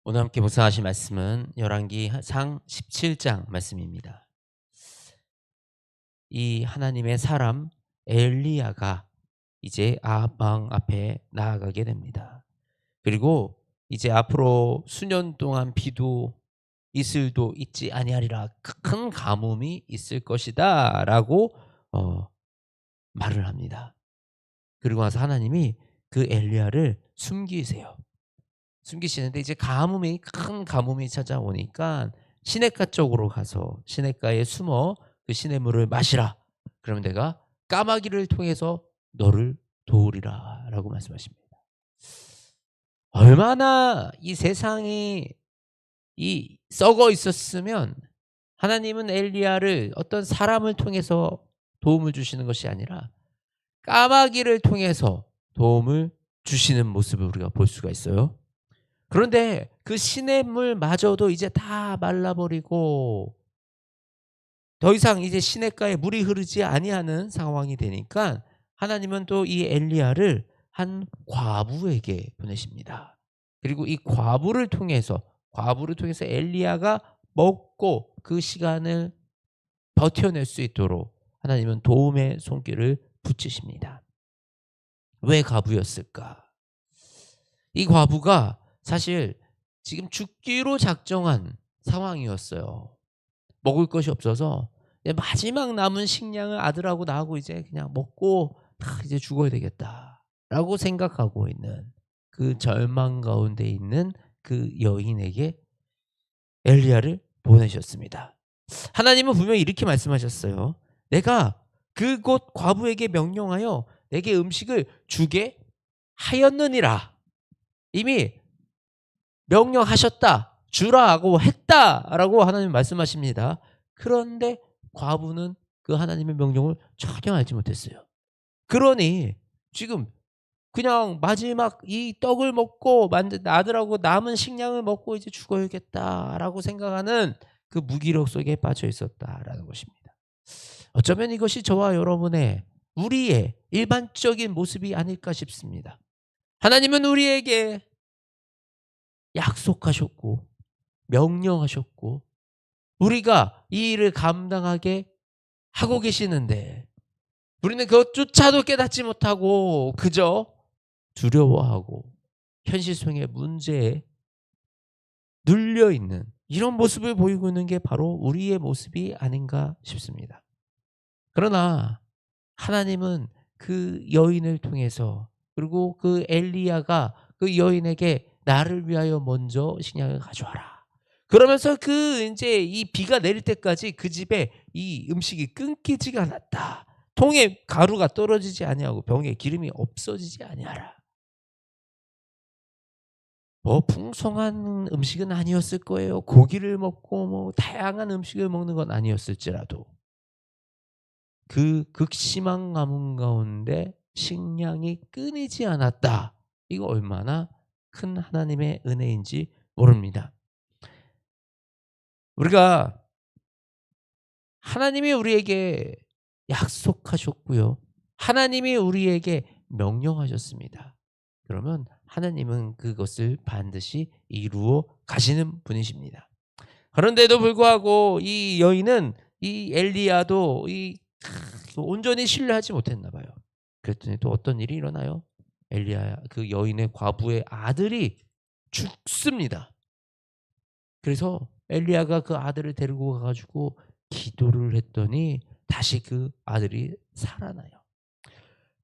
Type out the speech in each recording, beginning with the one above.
오늘 함께 묵상하실 말씀은 열왕기상 17장 말씀입니다. 이 하나님의 사람 엘리야가 이제 아합 왕 앞에 나아가게 됩니다. 그리고 이제 앞으로 수년 동안 비도 이슬도 있지 아니하리라, 큰 가뭄이 있을 것이다라고 말을 합니다. 그리고 나서 하나님이 그 엘리야를 숨기세요. 숨기시는데 이제 큰 가뭄이 찾아오니까 시냇가 쪽으로 가서 시냇가에 숨어 그 시냇물을 마시라. 그러면 내가 까마귀를 통해서 너를 도우리라라고 말씀하십니다. 얼마나 이 세상이 이 썩어 있었으면 하나님은 엘리야를 어떤 사람을 통해서 도움을 주시는 것이 아니라 까마귀를 통해서 도움을 주시는 모습을 우리가 볼 수가 있어요. 그런데 그 시냇물마저도 이제 다 말라버리고 더 이상 이제 시냇가에 물이 흐르지 아니하는 상황이 되니까 하나님은 또 이 엘리야를 한 과부에게 보내십니다. 그리고 이 과부를 통해서 엘리야가 먹고 그 시간을 버텨낼 수 있도록 하나님은 도움의 손길을 붙이십니다. 왜 과부였을까? 이 과부가 사실 지금 죽기로 작정한 상황이었어요. 먹을 것이 없어서 이제 마지막 남은 식량을 아들하고 나하고 이제 그냥 먹고 이제 죽어야 되겠다라고 생각하고 있는 그 절망 가운데 있는 그 여인에게 엘리야를 보내셨습니다. 하나님은 분명히 이렇게 말씀하셨어요. 내가 그곳 과부에게 명령하여 내게 음식을 주게 하였느니라. 이미 명령하셨다. 주라고 했다라고 하나님 말씀하십니다. 그런데 과부는 그 하나님의 명령을 전혀 알지 못했어요. 그러니 지금 그냥 마지막 이 떡을 먹고 아들하고 남은 식량을 먹고 이제 죽어야겠다라고 생각하는 그 무기력 속에 빠져 있었다라는 것입니다. 어쩌면 이것이 저와 여러분의 우리의 일반적인 모습이 아닐까 싶습니다. 하나님은 우리에게 약속하셨고 명령하셨고 우리가 이 일을 감당하게 하고 계시는데 우리는 그것조차도 깨닫지 못하고 그저 두려워하고 현실 속의 문제에 눌려있는 이런 모습을 보이고 있는 게 바로 우리의 모습이 아닌가 싶습니다. 그러나 하나님은 그 여인을 통해서 그리고 그 엘리야가 그 여인에게 나를 위하여 먼저 식량을 가져와라. 그러면서 그 이제 이 비가 내릴 때까지 그 집에 이 음식이 끊기지가 않았다. 통에 가루가 떨어지지 아니하고 병에 기름이 없어지지 아니하라. 뭐 풍성한 음식은 아니었을 거예요. 고기를 먹고 뭐 다양한 음식을 먹는 건 아니었을지라도 그 극심한 가뭄 가운데 식량이 끊이지 않았다. 이거 얼마나 큰 하나님의 은혜인지 모릅니다. 우리가 하나님이 우리에게 약속하셨고요. 하나님이 우리에게 명령하셨습니다. 그러면 하나님은 그것을 반드시 이루어 가시는 분이십니다. 그런데도 불구하고 이 여인은 이 엘리야도 온전히 신뢰하지 못했나 봐요. 그랬더니 또 어떤 일이 일어나요? 엘리야 그 여인의 과부의 아들이 죽습니다. 그래서 엘리야가 그 아들을 데리고 가 가지고 기도를 했더니 다시 그 아들이 살아나요.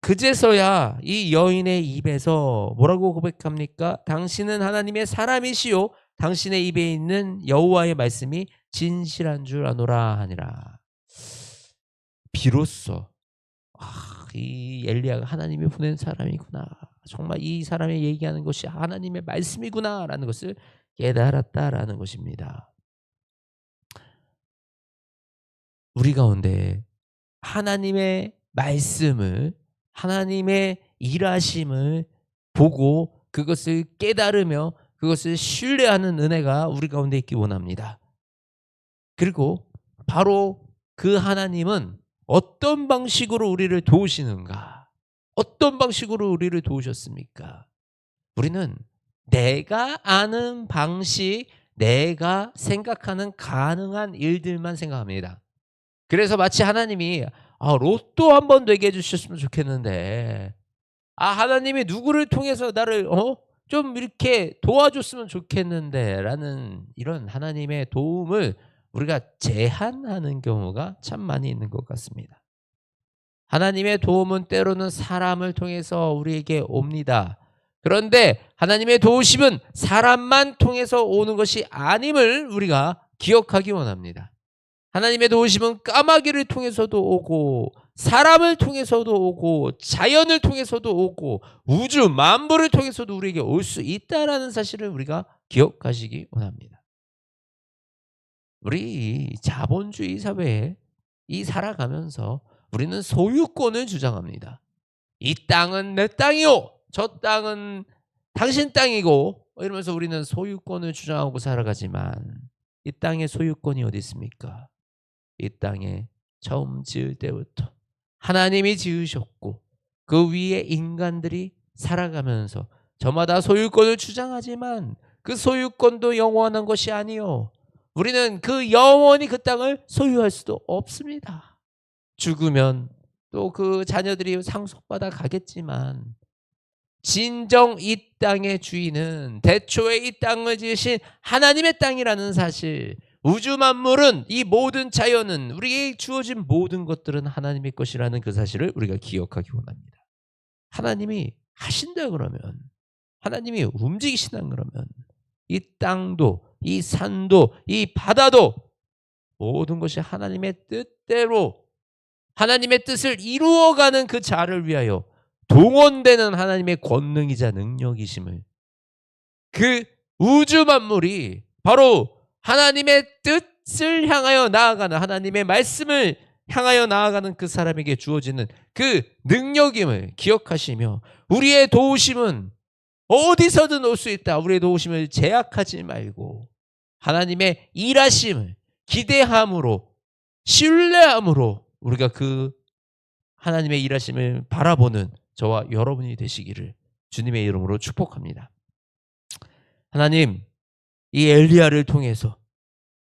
그제서야 이 여인의 입에서 뭐라고 고백합니까? 당신은 하나님의 사람이시요 당신의 입에 있는 여호와의 말씀이 진실한 줄 아노라 하니라. 비로소 이 엘리야가 하나님이 보낸 사람이구나. 정말 이 사람이 얘기하는 것이 하나님의 말씀이구나라는 것을 깨달았다라는 것입니다. 우리 가운데 하나님의 말씀을 하나님의 일하심을 보고 그것을 깨달으며 그것을 신뢰하는 은혜가 우리 가운데 있기 원합니다. 그리고 바로 그 하나님은 어떤 방식으로 우리를 도우시는가? 어떤 방식으로 우리를 도우셨습니까? 우리는 내가 아는 방식, 내가 생각하는 가능한 일들만 생각합니다. 그래서 마치 하나님이 로또 한 번 되게 해 주셨으면 좋겠는데, 하나님이 누구를 통해서 나를 좀 이렇게 도와줬으면 좋겠는데라는 이런 하나님의 도움을 우리가 제한하는 경우가 참 많이 있는 것 같습니다. 하나님의 도움은 때로는 사람을 통해서 우리에게 옵니다. 그런데 하나님의 도우심은 사람만 통해서 오는 것이 아님을 우리가 기억하기 원합니다. 하나님의 도우심은 까마귀를 통해서도 오고, 사람을 통해서도 오고, 자연을 통해서도 오고, 우주 만물을 통해서도 우리에게 올 수 있다라는 사실을 우리가 기억하시기 원합니다. 우리 자본주의 사회에 살아가면서 우리는 소유권을 주장합니다. 이 땅은 내 땅이요, 저 땅은 당신 땅이고, 이러면서 우리는 소유권을 주장하고 살아가지만 이 땅의 소유권이 어디 있습니까? 이 땅에 처음 지을 때부터 하나님이 지으셨고, 그 위에 인간들이 살아가면서 저마다 소유권을 주장하지만 그 소유권도 영원한 것이 아니요, 우리는 그 영원히 그 땅을 소유할 수도 없습니다. 죽으면 또 그 자녀들이 상속받아 가겠지만, 진정 이 땅의 주인은 대초에 이 땅을 지으신 하나님의 땅이라는 사실, 우주 만물은, 이 모든 자연은, 우리에게 주어진 모든 것들은 하나님의 것이라는 그 사실을 우리가 기억하기 원합니다. 하나님이 하신다 그러면, 하나님이 움직이신다 그러면 이 땅도, 이 산도, 이 바다도 모든 것이 하나님의 뜻대로, 하나님의 뜻을 이루어가는 그 자를 위하여 동원되는 하나님의 권능이자 능력이심을, 그 우주 만물이 바로 하나님의 뜻을 향하여 나아가는, 하나님의 말씀을 향하여 나아가는 그 사람에게 주어지는 그 능력임을 기억하시며, 우리의 도우심은 어디서든 올 수 있다. 우리의 도우심을 제약하지 말고 하나님의 일하심을 기대함으로, 신뢰함으로 우리가 그 하나님의 일하심을 바라보는 저와 여러분이 되시기를 주님의 이름으로 축복합니다. 하나님, 이 엘리야를 통해서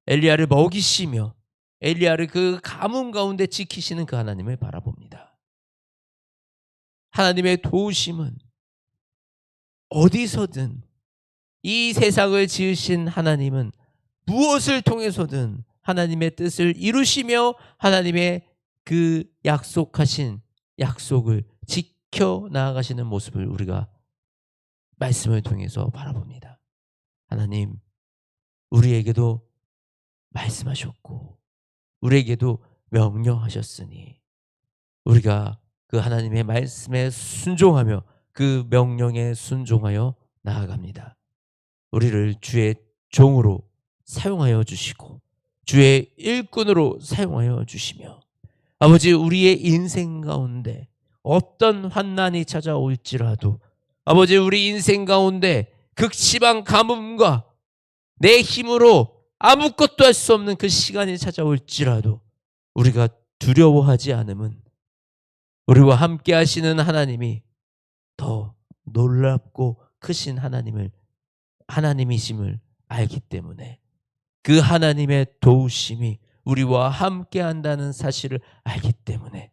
엘리야를 먹이시며 엘리야를 그 가뭄 가운데 지키시는 그 하나님을 바라봅니다. 하나님의 도우심은 어디서든, 이 세상을 지으신 하나님은 무엇을 통해서든 하나님의 뜻을 이루시며 하나님의 그 약속하신 약속을 지켜 나아가시는 모습을 우리가 말씀을 통해서 바라봅니다. 하나님, 우리에게도 말씀하셨고 우리에게도 명령하셨으니 우리가 그 하나님의 말씀에 순종하며 그 명령에 순종하여 나아갑니다. 우리를 주의 종으로 사용하여 주시고 주의 일꾼으로 사용하여 주시며, 아버지, 우리의 인생 가운데 어떤 환난이 찾아올지라도, 아버지, 우리 인생 가운데 극심한 가뭄과 내 힘으로 아무것도 할 수 없는 그 시간이 찾아올지라도 우리가 두려워하지 않음은 우리와 함께 하시는 하나님이 더 놀랍고 크신 하나님이심을 알기 때문에, 그 하나님의 도우심이 우리와 함께 한다는 사실을 알기 때문에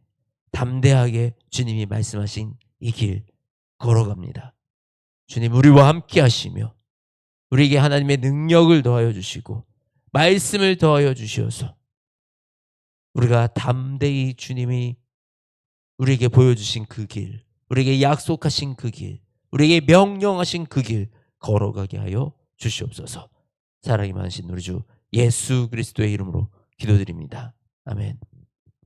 담대하게 주님이 말씀하신 이 길 걸어갑니다. 주님, 우리와 함께 하시며 우리에게 하나님의 능력을 더하여 주시고 말씀을 더하여 주시어서 우리가 담대히 주님이 우리에게 보여주신 그 길, 우리에게 약속하신 그 길, 우리에게 명령하신 그 길 걸어가게 하여 주시옵소서. 사랑이 많으신 우리 주 예수 그리스도의 이름으로 기도드립니다. 아멘.